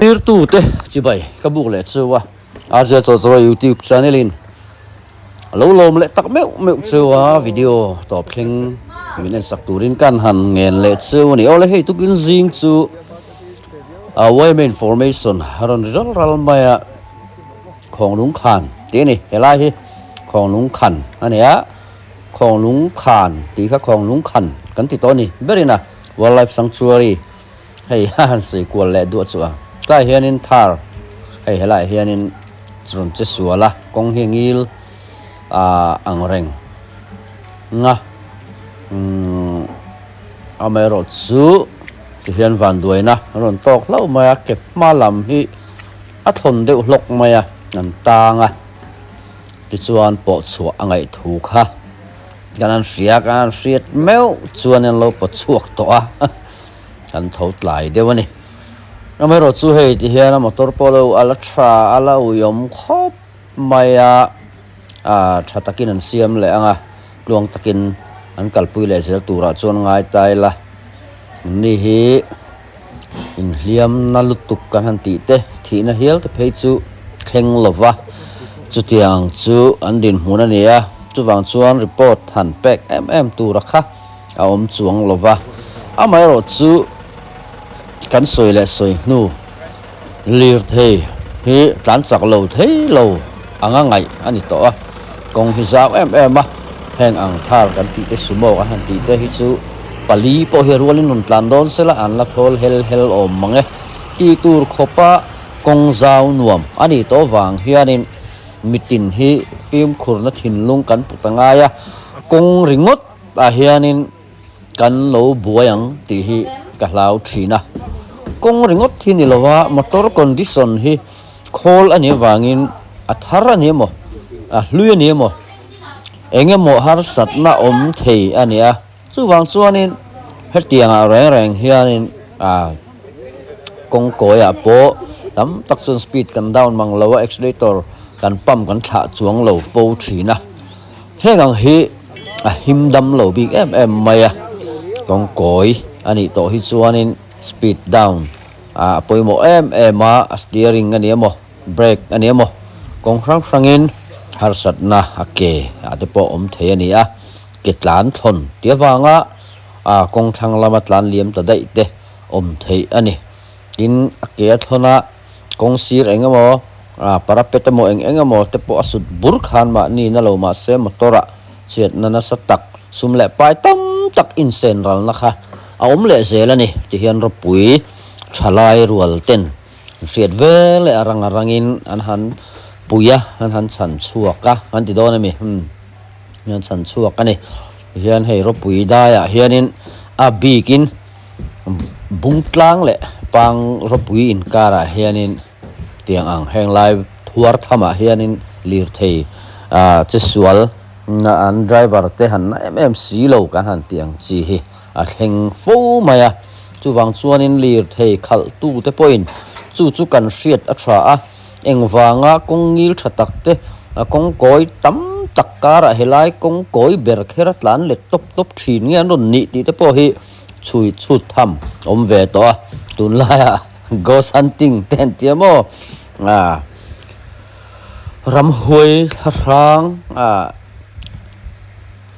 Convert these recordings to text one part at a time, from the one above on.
Ir tu te chi bai ka buk le chuwa a je cho YouTube channel in lo lom le tak meu chuwa video top thing minen sak turin kan han ngen le chu ni ole hei tukin jing chu a way information haron ral maya khong lung khan te ni helai hi khong lung khan ania khong lung khan ti kha khong lung khan kan ti to ni berina wildlife sanctuary hei han sei kwal le du chu ta hianin Thar hei helai hianin chron che Sual kong hengil ang reng nga amero chu ti hian van duaina ron tok Hlauh maya kep ma lam hi a thon deuh hlok maya an tanga ti chuan po chu angai thu kha ganan riat meu chuan an lo po chuak to a kan thot lai dewani amero chu hei ti hian motor polo ala tra ala uyom khop maya thatakin an siam le anga luang takin an kalpui le zel tura chuan ngai tai la ni hi in Hliam na lutuk kan han ti te thina hial te phei chu thleng lova chu tiang chu an din hmun ania chuwang chuan report han pek tura kha a om chuang lova amero chu kan soi le soi nu lir thei hi tlan chak lo thei lo anga ngai ani to a kong hi zau a heng ang Thar kan ti te sumo kan ti te hi chu pali po hi rualin nun tlan don sela an la thol hel om mange ti tur khopa kong zau nuam ani to wang hianin mitin hi film khurna thinlung kan putanga ya kong ringot a hianin kan lo buayang ti hi ka Hlauh thina kong ringot thini lowa motor condition hi khol ani wangin a Thar ani mo a Hlui ani mo enge mo har satna om thei ania chuwang chuanin hetiang a reng hianin kong koya po tam tak chun speed kan down mang lowa accelerator kan pam kan thla chuang lo fo thina hengang hi a himdam lo big maya kong koi ani to hi chuanin speed down poimo steering ani mo brake ani mo kong frangin har satna ake ate po om thei ani a ketlan thon tiawanga kong thang lama tlan liam ta dai te om thei ani tin ake thona kong sir engamo parapetamo engamo te po asut bur khan ma ni na lo ma se motora chet nana satak sumle pai tam tak insen ral na kha om le zelani ti hian ro pui thalai rual ten riat ve le arangin an han puya han chan chuaka an ti don ami yan chan chuak ani hian hei ro pui da ya hianin a bikin bungtlang le pang ro pui in kara hianin tiang ang heng lai Tuar thama hianin lir thei che Sual na an driver te han na si lo kan han tiang chi hi a thleng fo maya chuwang chuanin lir thei khal tu te point chu kan hriat a tha a engwanga kong ngil thatak te kong koi tam takkara helai kong koi ber khera tlan le top thin nge non ni ti te po hi chui chu tham om ve to tun la ya ghost hunting ten tiamo ram hoi rang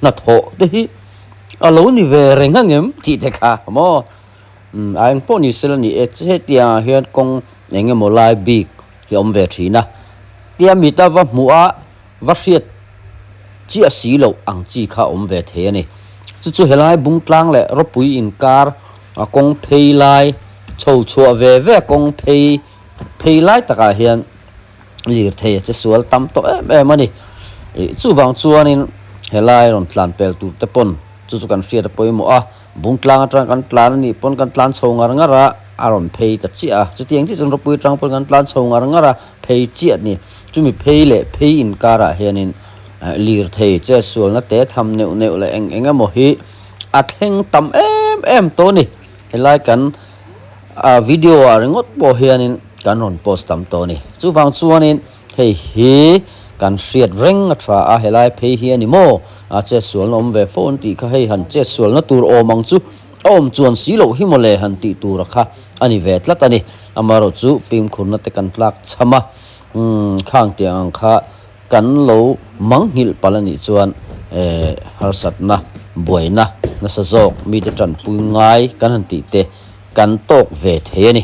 na tho te hi alo ni ve rengangem ti te kha mo ang po ni sel ni e che tia hian kong enge mo lai big hi om ve thina tia mi ta wa mua wa hriat chi a si lo ang chi kha om ve the ni chu helai bung tlang le ro pui in kar kong phei lai chho ve kong phei lai taka hian lir the che Sual tam to ani chu wang chuanin helai ron tlan pel tur te pon chu kan hriat poimo bung tlang atang kan tlan ni pon kan tlan chhongar ngara aron phei ta chi chu tiang chi chon ro pui tang pon kan tlan chhongar ngara phei chi ni chumi phei le phei in kara hianin lir thei che Sual na te tham neu le enga mo hi a thleng tam to ni helai kan video ringot po hianin kan ron post tam to ni chuwang chuanin hei hi kan hriat reng a tha a helai phei hi ani mo che Sual om ve phone ti kha hei han che Sual na tur omang chu om chuan si lo hi mo le han ti tur kha ani ve tlat ani amaro chu film khurna te kan tlak chama khang tiang kha kan lo manghil palani chuan harsat na boina na sa jok mi te tran pui ngai kan han ti te kan tok ve the ni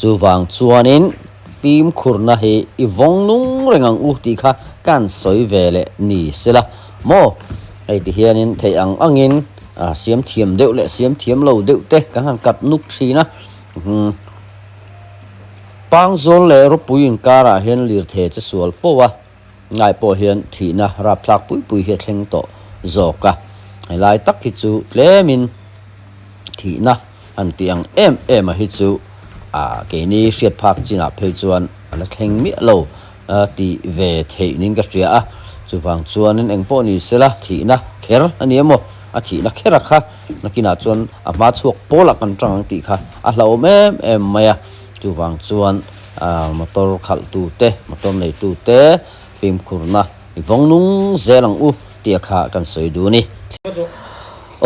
chu wang chuanin film khurna he ivong nung rengang u ti kha kan soi ve le ni sela mo ai ti hianin thei angin siam thiam deuh le siam thiam lo deuh te kan han kat nuk thina pang zol le ro puin kara hen lir the che sual fowa ngai po hian thina ra phlak pui he thleng to zoka ai lai tak hi chu tlemin thina an tiang em hi chu ke ni hriat phak china phei chuan ala thleng mi lo ti ve thei nin ka ria a chu wang chuanin engpo ni sela thina kher ani emo thina khera kha nakina chuan ma chuak pola kan tang ti kha Hlauh em maya chu wang chuan motor khal tu te motor nei tu te film khurna ivong nung zelang u tia kha kan soi du ni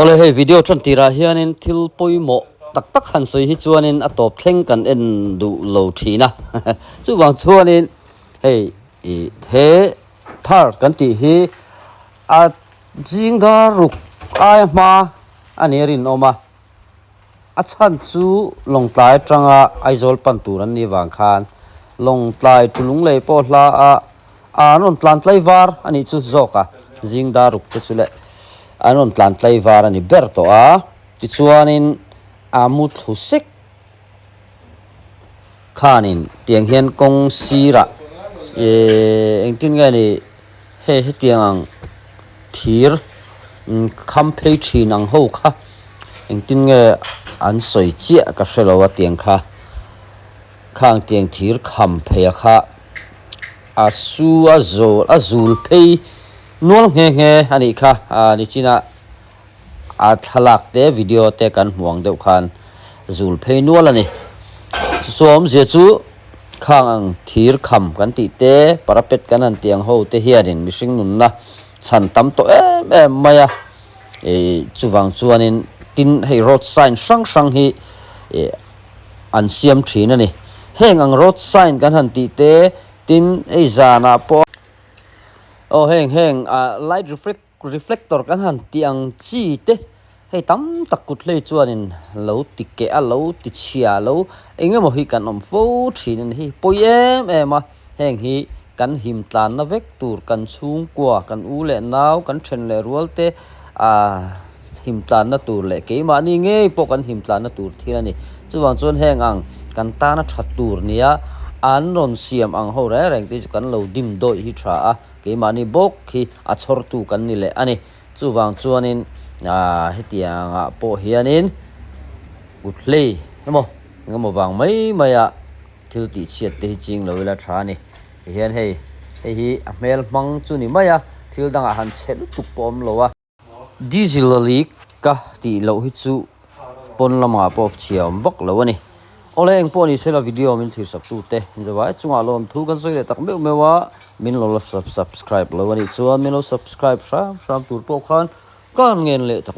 ole he video than tira hianin thil poimo tak han soi hi chuanin atop thleng kan en du lo thina chu wang chuanin hey the Thar kan ti hi a jingda ruk ai ma anirin oma achan chu longtlai tanga aizol panturan ni wang khan longtlai tulung lei po hla anon tlantlai var ani chu zoka jingda ruk te chule anon tlantlai var ani berto ti chuanin amut husik khanin tiang hian kong sira engtin nge ni he tiang thir kham phei thin ang ho kha engtin nge an soi chia ka shelo tiang kha khang tiang thir kham phei kha asu azul phei nol nge ani kha ni china thalak te video te kan huang deuh khan zul phei nol ani som je chu khang thir kham kan ti te parapet kan an tiang ho te hianin mishing nun na chan tam to em maya chuwang chuanin tin hei road sign sang hi an siam thina ni heng ang road sign kan han ti te tin ei zana po heng light reflector kan han tiang chi te hei tam takut hlei chuanin lo tike lo ti chia lo engemaw hi kan om fo thinin hi poi em heng hi kan him tlan na vek tur kan chung kwa kan u le naw kan then le rual te him tlan na tur le ke ma ni nge po kan him tlan na tur thina ni chuwang chuan heng ang kan ta na that tur nia an ron siam ang ho re reng ti kan lo dim doi hi tha ke ma ni bok hi a chhor tu kan ni le ani chuwang chuanin hetiang po hianin utlei emo ngamo wang mai maya thil ti chiat te ching lo la tha ni hian hei hi amel mang chu ni maya thil danga han chhelu tu pom lo diesel leak ka ti lo hi chu pon lama pop chiam vak lo ani ole eng po ni sela video min thir sak tu te jawa chunga lom thu kan soi le tak mewa min lo subscribe lo ani chuan min lo subscribe sham tur po khan kan ngen le tak